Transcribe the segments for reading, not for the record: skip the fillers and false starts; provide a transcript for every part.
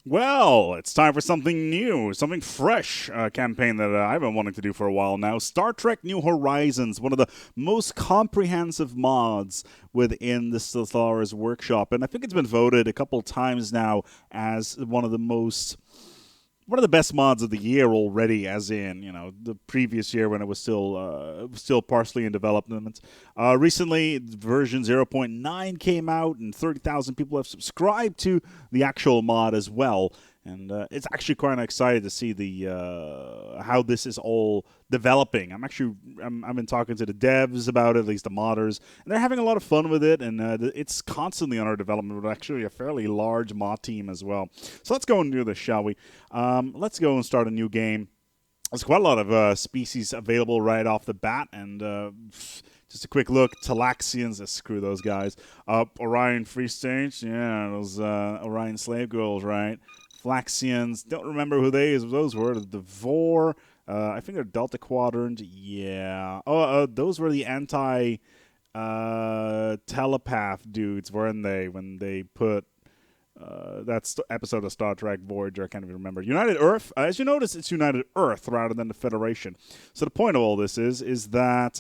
Well, it's time for something new, something fresh. Campaign that I've been wanting to do for a while now. Star Trek New Horizons, one of the most comprehensive mods within the Stellaris Workshop, and I think it's been voted a couple times now as one of the best mods of the year already, as in, the previous year when it was still partially in development. Recently, version 0.9 came out, and 30,000 people have subscribed to the actual mod as well. And it's actually quite excited to see the how this is all developing. I've been talking to the devs about it, at least the modders, and they're having a lot of fun with it. And it's constantly on our development with actually a fairly large mod team as well. So let's go and do this, shall we? Let's go and start a new game. There's quite a lot of species available right off the bat, and just a quick look. Talaxians, screw those guys. Orion Free Stage, yeah, those Orion Slave Girls, right? Flaxians, don't remember who those were. The Vor, I think they're Delta Quadrant, yeah. Those were the anti-telepath dudes, weren't they, when they put episode of Star Trek Voyager, I can't even remember. United Earth, as you notice, it's United Earth rather than the Federation. So the point of all this is that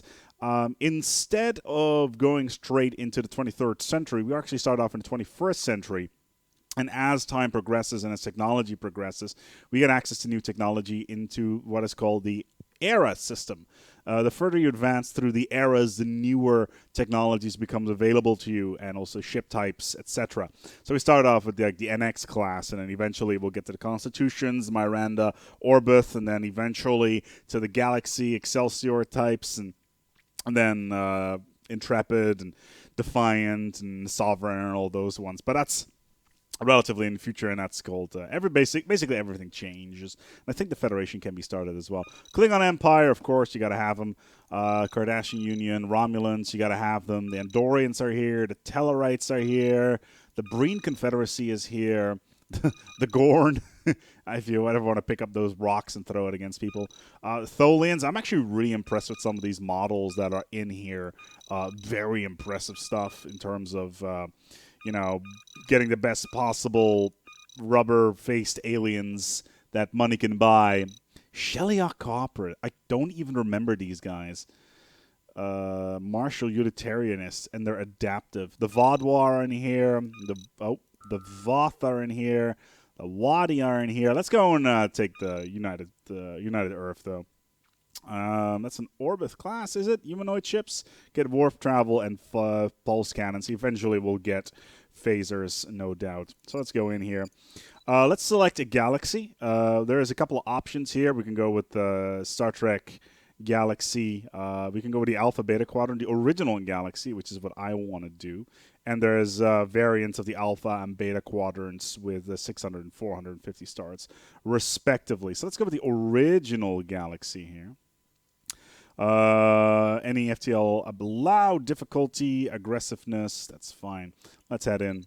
instead of going straight into the 23rd century, we actually start off in the 21st century. And as time progresses and as technology progresses, we get access to new technology into what is called the era system. The further you advance through the eras, the newer technologies becomes available to you, and also ship types, etc. So we start off with the NX class, and then eventually we'll get to the Constitutions, Miranda, Orberth, and then eventually to the Galaxy, Excelsior types, and then Intrepid, and Defiant, and Sovereign, and all those ones. But that's relatively in the future, and that's called basically everything changes. And I think the Federation can be started as well. Klingon Empire, of course, you got to have them. Cardassian Union, Romulans, you got to have them. The Andorians are here. The Tellarites are here. The Breen Confederacy is here. The Gorn. If you ever want to pick up those rocks and throw it against people. Tholians, I'm actually really impressed with some of these models that are in here. Very impressive stuff in terms of getting the best possible rubber-faced aliens that money can buy. Sheliak Copper. I don't even remember these guys. Martial Utilitarianists, and they're adaptive. The Vaudois are in here. The Voth are in here. The Wadi are in here. Let's go and take the United Earth, though. That's an Orberth class, is it? Humanoid ships get warp travel and pulse cannons. Eventually, we'll get phasers, no doubt. So let's go in here. Let's select a galaxy. There's a couple of options here. We can go with the Star Trek Galaxy. We can go with the Alpha Beta Quadrant, the original Galaxy, which is what I want to do. And there's variants of the Alpha and Beta Quadrants with 600 and 450 stars, respectively. So let's go with the original Galaxy here. Any FTL allowed, difficulty, aggressiveness, that's fine. Let's head in.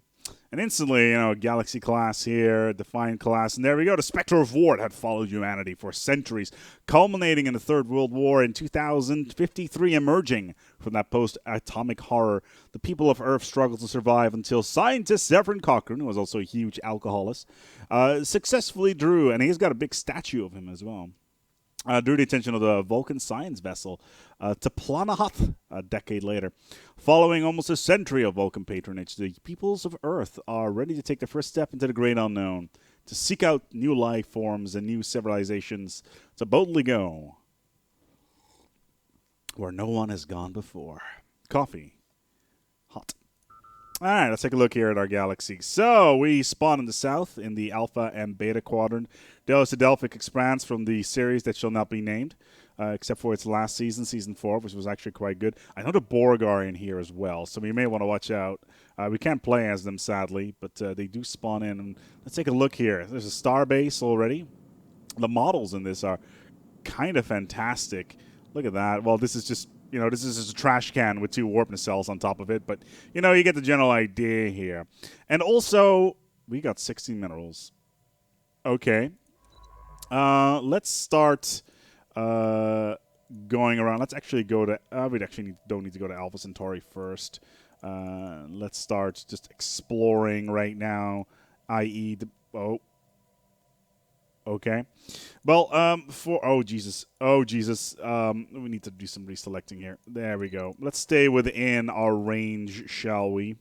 And instantly, Galaxy class here, Defiant class, and there we go. The Spectre of War had followed humanity for centuries, culminating in the Third World War in 2053, emerging from that post-atomic horror. The people of Earth struggled to survive until scientist Zephyrin Cochrane, who was also a huge alcoholist, successfully drew, and he's got a big statue of him as well. Drew the attention of the Vulcan science vessel to Planahath a decade later. Following almost a century of Vulcan patronage, the peoples of Earth are ready to take the first step into the great unknown, to seek out new life forms and new civilizations, to boldly go where no one has gone before. Coffee. Hot. All right, let's take a look here at our galaxy. So we spawn in the south in the Alpha and Beta Quadrant. Delos Adelphic expands from the series that shall not be named, except for its last season, Season 4, which was actually quite good. I know the Borg are in here as well, so we may want to watch out. We can't play as them, sadly, but they do spawn in. And let's take a look here. There's a star base already. The models in this are kind of fantastic. Look at that. Well, this is just... this is just a trash can with 2 warp nacelles on top of it. But, you get the general idea here. And also, we got 16 minerals. Okay. Let's start going around. Let's actually go to... we actually don't need to go to Alpha Centauri first. Let's start just exploring right now, i.e. Okay. Well, oh Jesus, we need to do some reselecting here. There we go. Let's stay within our range, shall we?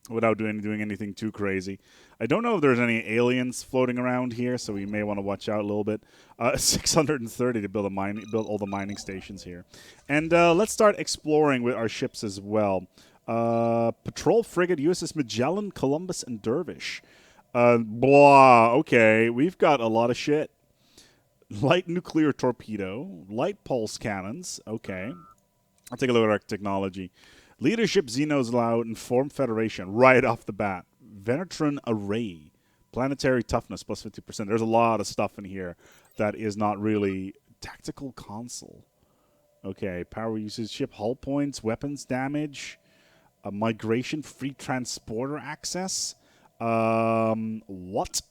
Without doing anything too crazy. I don't know if there's any aliens floating around here, so we may want to watch out a little bit. 630 to build all the mining stations here, and let's start exploring with our ships as well. Patrol frigate USS Magellan, Columbus, and Dervish. Blah. Okay, we've got a lot of shit. Light nuclear torpedo, light pulse cannons. Okay, I'll take a look at our technology. Leadership Xenos allowed and form Federation right off the bat. Venetran Array. Planetary toughness plus 50%. There's a lot of stuff in here that is not really tactical console. Okay, power usage, ship hull points, weapons damage, migration, free transporter access. What?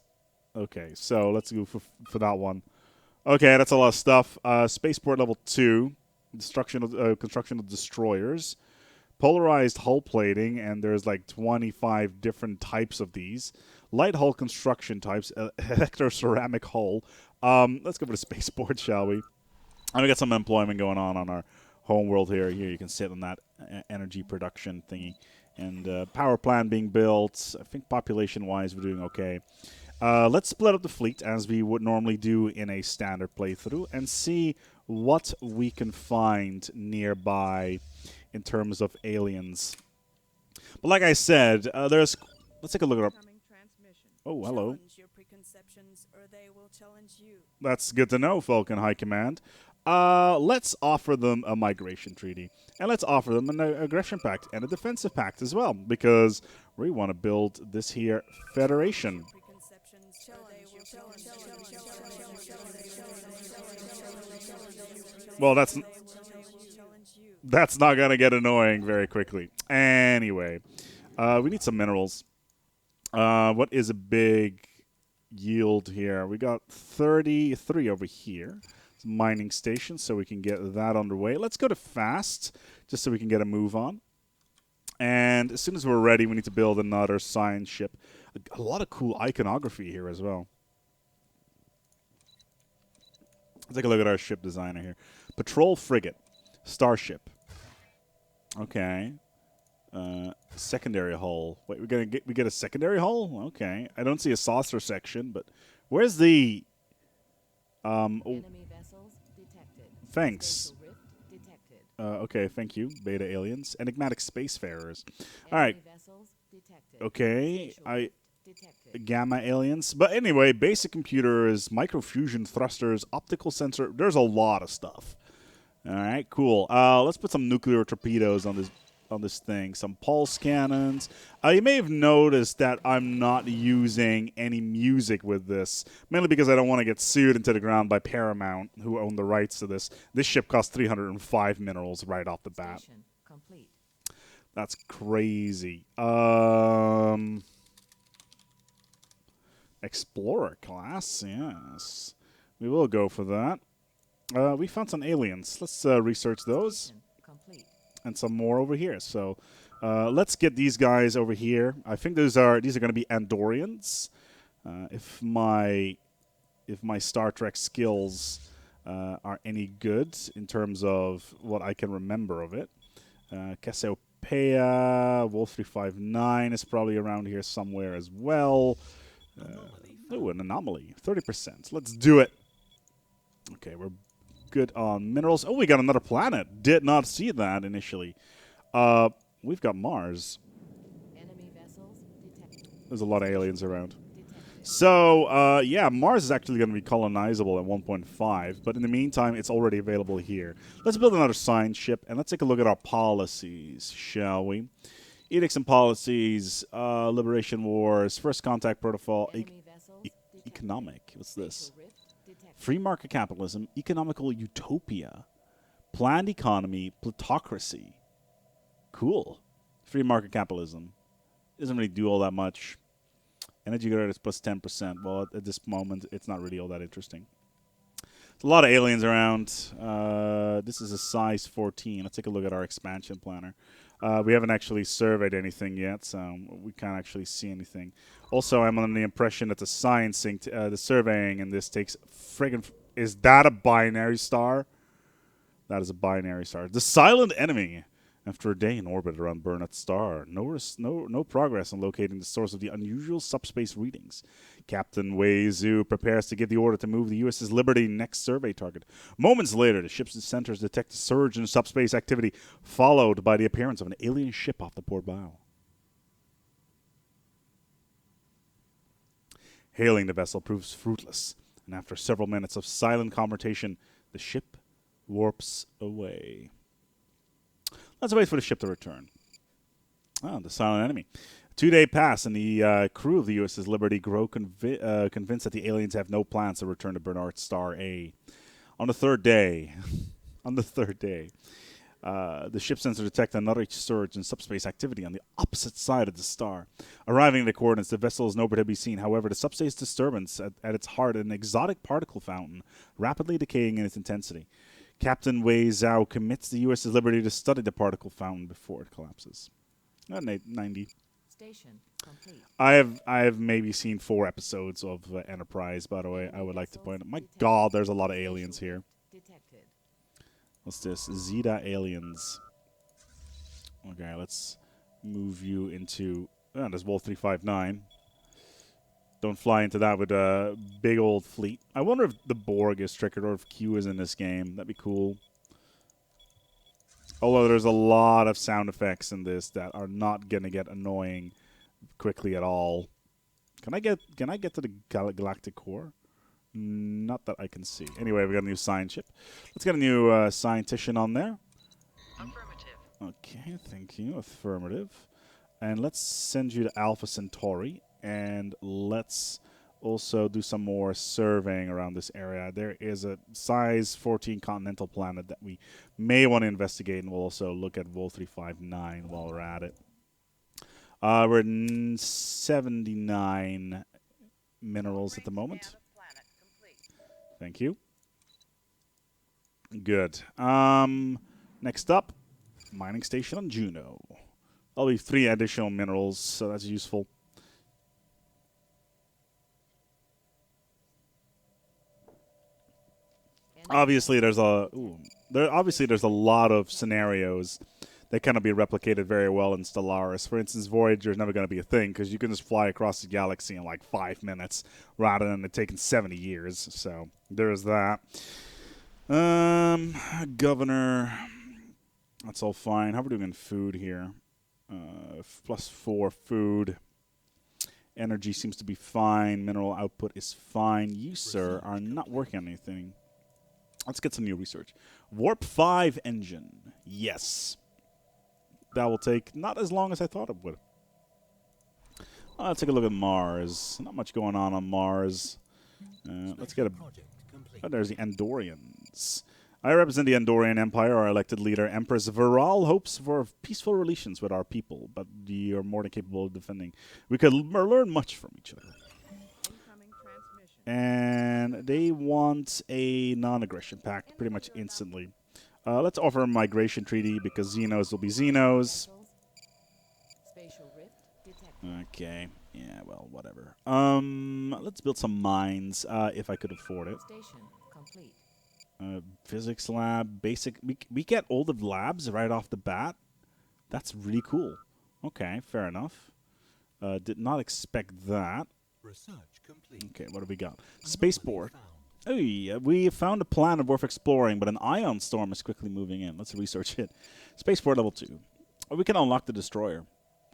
Okay, so let's go for that one. Okay, that's a lot of stuff. Spaceport level 2. Construction of destroyers. Polarized hull plating, and there's like 25 different types of these. Light hull construction types, electroceramic hull. Let's go for the spaceport, shall we? And we got some employment going on our home world here. Here you can sit on that energy production thingy. And power plant being built. I think population-wise we're doing okay. Let's split up the fleet as we would normally do in a standard playthrough and see what we can find nearby in terms of aliens. But like I said, let's take a look at our... Oh, hello. That's good to know, Falcon High Command. Let's offer them a migration treaty. And let's offer them an aggression pact and a defensive pact as well, because we want to build this here Federation. Well, that's not going to get annoying very quickly. Anyway, we need some minerals. What is a big yield here? We got 33 over here. It's a mining station, so we can get that underway. Let's go to fast, just so we can get a move on. And as soon as we're ready, we need to build another science ship. A lot of cool iconography here as well. Let's take a look at our ship designer here. Patrol frigate. Starship. Okay. Secondary hull. Wait, we get a secondary hull? Okay. I don't see a saucer section, but where's the enemy vessels detected. Thanks. Okay, thank you, beta aliens. Enigmatic spacefarers. All right. Okay, gamma aliens. But anyway, basic computers, microfusion thrusters, optical sensor. There's a lot of stuff. All right, cool. Let's put some nuclear torpedoes on this thing. Some pulse cannons. You may have noticed that I'm not using any music with this, mainly because I don't want to get sued into the ground by Paramount, who own the rights to this. This ship costs 305 minerals right off the bat. Complete. That's crazy. Explorer class, yes. We will go for that. We found some aliens. Let's research those. And some more over here. So let's get these guys over here. I think these are going to be Andorians. If my Star Trek skills are any good in terms of what I can remember of it. Cassiopeia, Wolf 359 is probably around here somewhere as well. Oh, an anomaly. 30%. Let's do it. Okay, we're good on minerals. Oh, we got another planet. Did not see that initially. We've got Mars. Enemy vessels detected. There's a lot of aliens around. So, yeah, Mars is actually going to be colonizable at 1.5, but in the meantime, it's already available here. Let's build another science ship, and let's take a look at our policies, shall we? Edicts and policies, Liberation Wars, First Contact Protocol, economic. What's this? Free market capitalism, economical utopia, planned economy, plutocracy. Cool. Free market capitalism. Doesn't really do all that much. Energy grid is plus 10%. Well, at this moment, it's not really all that interesting. There's a lot of aliens around. This is a size 14. Let's take a look at our expansion planner. We haven't actually surveyed anything yet, so we can't actually see anything. Also, I'm under the impression that the sciencing, the surveying in this takes friggin'... Is that a binary star? That is a binary star. The silent enemy. After a day in orbit around Burnett Star, no progress on locating the source of the unusual subspace readings. Captain Wei Zhu prepares to give the order to move the USS Liberty next survey target. Moments later, the ship's sensors detect a surge in subspace activity, followed by the appearance of an alien ship off the port bow. Hailing the vessel proves fruitless, and after several minutes of silent conversation, the ship warps away. Let's wait for the ship to return. Oh, the silent enemy. 2-day pass, and the crew of the USS Liberty grow convinced that the aliens have no plans to return to Bernard Star A. On the third day, the ship sensor detect another surge in subspace activity on the opposite side of the star. Arriving at the coordinates, the vessel is nowhere to be seen. However, the subspace disturbance at its heart, an exotic particle fountain, rapidly decaying in its intensity. Captain Wei Zhao commits the USS Liberty to study the particle fountain before it collapses. 90. Station complete. I have maybe seen 4 episodes of Enterprise, by the way. I would like to point out. My God, there's a lot of aliens here. Detected. What's this? Zeta aliens. Okay, let's move you into... Oh, there's Wolf 359. Don't fly into that with a big old fleet. I wonder if the Borg is triggered or if Q is in this game. That'd be cool. Although there's a lot of sound effects in this that are not going to get annoying quickly at all. Can I get to the galactic core? Not that I can see. Anyway, we got a new science ship. Let's get a new scientician on there. Affirmative. Okay, thank you. Affirmative. And let's send you to Alpha Centauri. And let's also do some more surveying around this area. There is a size 14 continental planet that we may want to investigate, and we'll also look at Wolf 359 while we're at it. We're at 79 minerals at the moment. Thank you. Good. Next up, mining station on Juno. That'll be 3 additional minerals, so that's useful. Obviously, there's a lot of scenarios that cannot be replicated very well in Stellaris. For instance, Voyager is never going to be a thing because you can just fly across the galaxy in like 5 minutes rather than it taking 70 years. So there's that. Governor, that's all fine. How are we doing in food here? +4 food. Energy seems to be fine. Mineral output is fine. You, sir, are not working on anything. Let's get some new research. Warp 5 engine. Yes. That will take not as long as I thought it would. Let's take a look at Mars. Not much going on Mars. Let's get a... Oh, there's the Andorians. I represent the Andorian Empire. Our elected leader, Empress Viral, hopes for peaceful relations with our people, but you are more than capable of defending. We could learn much from each other. And they want a non-aggression pact pretty much instantly. Let's offer a migration treaty because Xenos will be Xenos. Okay. Yeah, well, whatever. Let's build some mines if I could afford it. Station complete. Physics lab, basic. We get all the labs right off the bat. That's really cool. Okay, fair enough. Did not expect that. Research complete. Okay, what have we got? Spaceport. Oh, yeah, we found a planet worth exploring, but an ion storm is quickly moving in. Let's research it. Spaceport level 2. Oh, we can unlock the destroyer.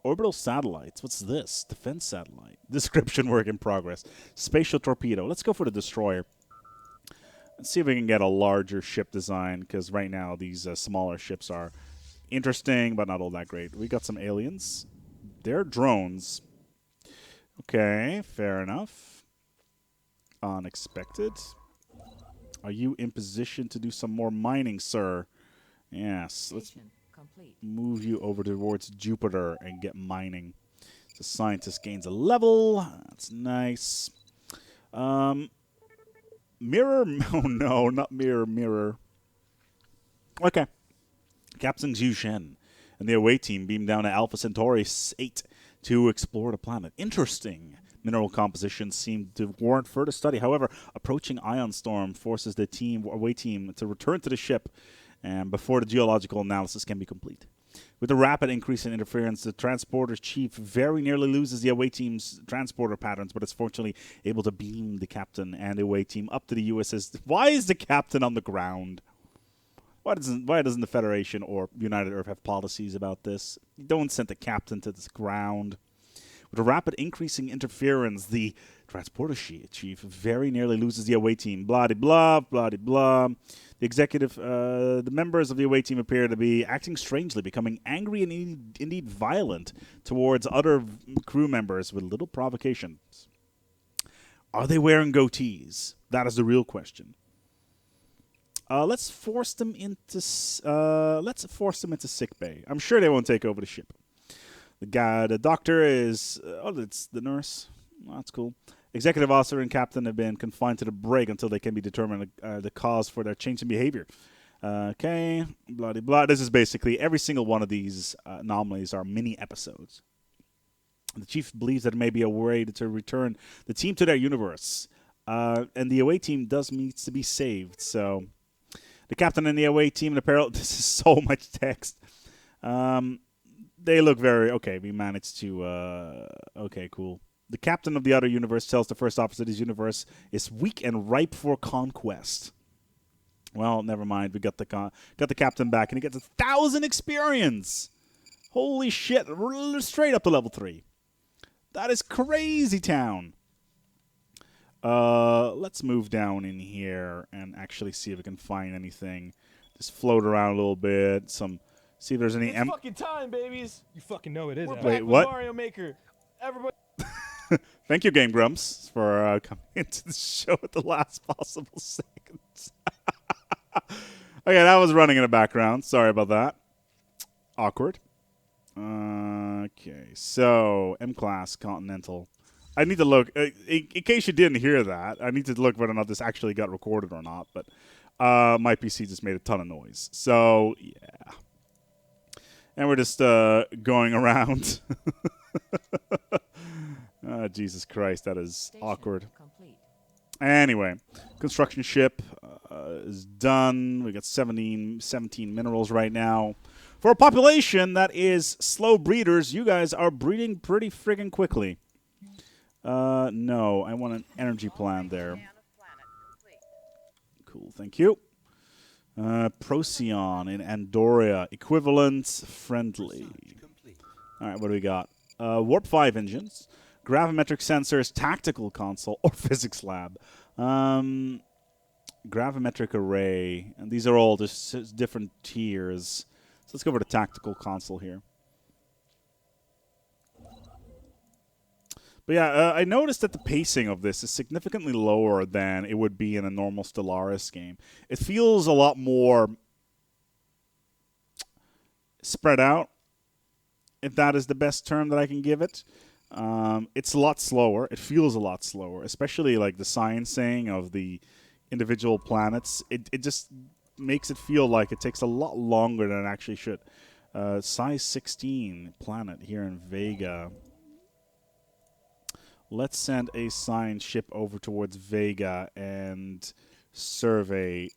Orbital satellites. What's this? Defense satellite. Description work in progress. Spatial torpedo. Let's go for the destroyer. Let's see if we can get a larger ship design, because right now these smaller ships are interesting, but not all that great. We got some aliens. They're drones. Okay, fair enough. Unexpected. Are you in position to do some more mining, sir? Yes. Let's move you over towards Jupiter and get mining. The scientist gains a level. That's nice. Mirror? Oh, no, not mirror. Okay. Captain Zhu Shen. and the away team beam down to Alpha Centauri 8 to explore the planet. Interesting. Mineral compositions seem to warrant further study. However, approaching ion storm forces the away team to return to the ship and before the geological analysis can be complete. With the rapid increase in interference, the transporter's chief very nearly loses the away team's transporter patterns, but is fortunately able to beam the captain and the away team up to the USS. Why is the captain on the ground? Why doesn't the Federation or United Earth have policies about this? You don't send the captain to this ground. With a rapid increasing interference, the transporter chief very nearly loses the away team. Blah de blah, blah de blah. The members of the away team appear to be acting strangely, becoming angry and indeed violent towards other crew members with little provocations. Are they wearing goatees? That is the real question. Let's force them into sickbay. I'm sure they won't take over the ship. The doctor is... it's the nurse. Oh, that's cool. Executive officer and captain have been confined to the brig until they can be determined the cause for their change in behavior. Okay, blah, blah, blah. This is basically every single one of these anomalies are mini episodes. The chief believes that it may be a way to return the team to their universe. And the away team needs to be saved. So the captain and the away team in apparel... This is so much text. They look very... Okay, we managed to... okay, cool. The captain of the other universe tells the first officer his universe is weak and ripe for conquest. Well, never mind. We got the captain back, and he gets 1,000 experience. Holy shit. Straight up to level 3. That is crazy town. Let's move down in here and actually see if we can find anything. Just float around a little bit. See if there's any... It's fucking time, babies. You fucking know it is. We're Alex. back Wait, with what? Mario Maker. Everybody. Thank you, Game Grumps, for coming into the show at the last possible seconds. Okay, that was running in the background. Sorry about that. Awkward. Okay, so M-Class Continental. I need to look, in case you didn't hear that, I need to look whether or not this actually got recorded or not, but my PC just made a ton of noise. So, yeah. And we're just going around. Oh, Jesus Christ, that is Station awkward. complete. Anyway, construction ship is done. We got 17 minerals right now. For a population that is slow breeders, you guys are breeding pretty friggin' quickly. No, I want an energy plan there. Cool, thank you. Procyon in Andoria, equivalent friendly. All right, what do we got? Warp 5 engines. Gravimetric sensors, tactical console, or physics lab. Gravimetric array. And these are all just different tiers. So let's go over to tactical console here. But yeah, I noticed that the pacing of this is significantly lower than it would be in a normal Stellaris game. It feels a lot more spread out, if that is the best term that I can give it. It's a lot slower. It feels a lot slower, especially like the sciencing of the individual planets. It just makes it feel like it takes a lot longer than it actually should. Size 16 planet here in Vega. Let's send a science ship over towards Vega and survey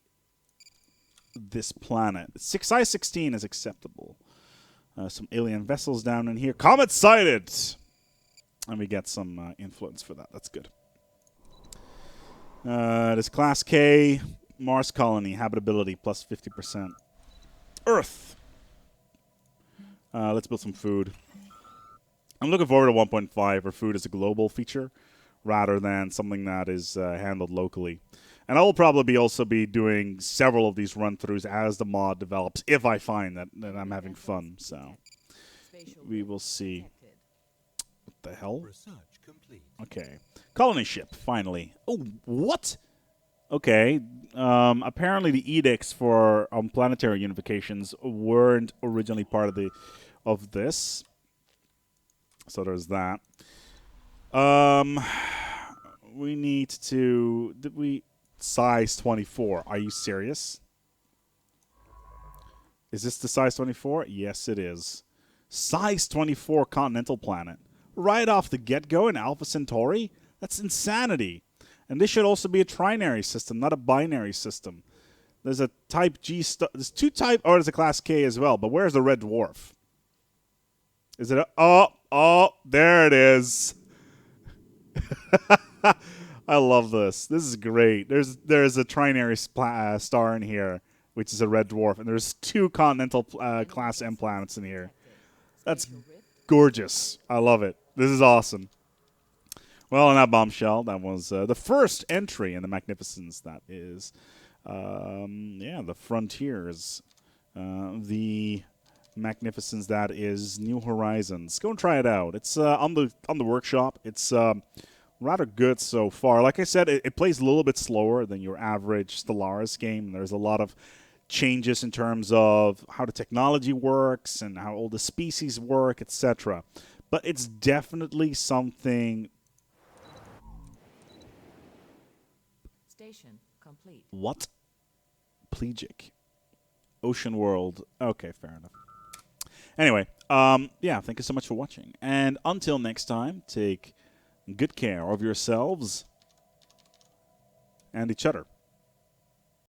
this planet. Size 16 is acceptable. Some alien vessels down in here. Comet sighted! And we get some influence for that. That's good. This Class K, Mars colony, habitability, plus 50%. Earth! Let's build some food. I'm looking forward to 1.5, where food is a global feature, rather than something that is handled locally. And I will probably also be doing several of these run-throughs as the mod develops, if I find that I'm having fun. So we will see. What the hell? Research complete. Okay. Colony ship, finally. Oh, what? Okay. Apparently the edicts for planetary unifications weren't originally part of this. So there's that. We need to... Size 24. Are you serious? Is this the size 24? Yes, it is. Size 24 continental planet. Right off the get-go in Alpha Centauri? That's insanity. And this should also be a trinary system, not a binary system. There's a type G there's two type, or there's a class K as well, but where's the red dwarf? Is it a, oh, there it is. I love this. This is great. There's a trinary star in here, which is a red dwarf, and there's two continental class M planets in here. That's gorgeous. I love it. This is awesome. Well, on that bombshell, that was the first entry in the Magnificence. That is, the Frontiers, the Magnificence. That is New Horizons. Go and try it out. It's on the workshop. It's rather good so far. Like I said, it plays a little bit slower than your average Stellaris game. There's a lot of changes in terms of how the technology works and how all the species work, etc. But it's definitely something. Station complete. What? Plegic. Ocean World. Okay, fair enough. Anyway, thank you so much for watching. And until next time, take good care of yourselves and each other.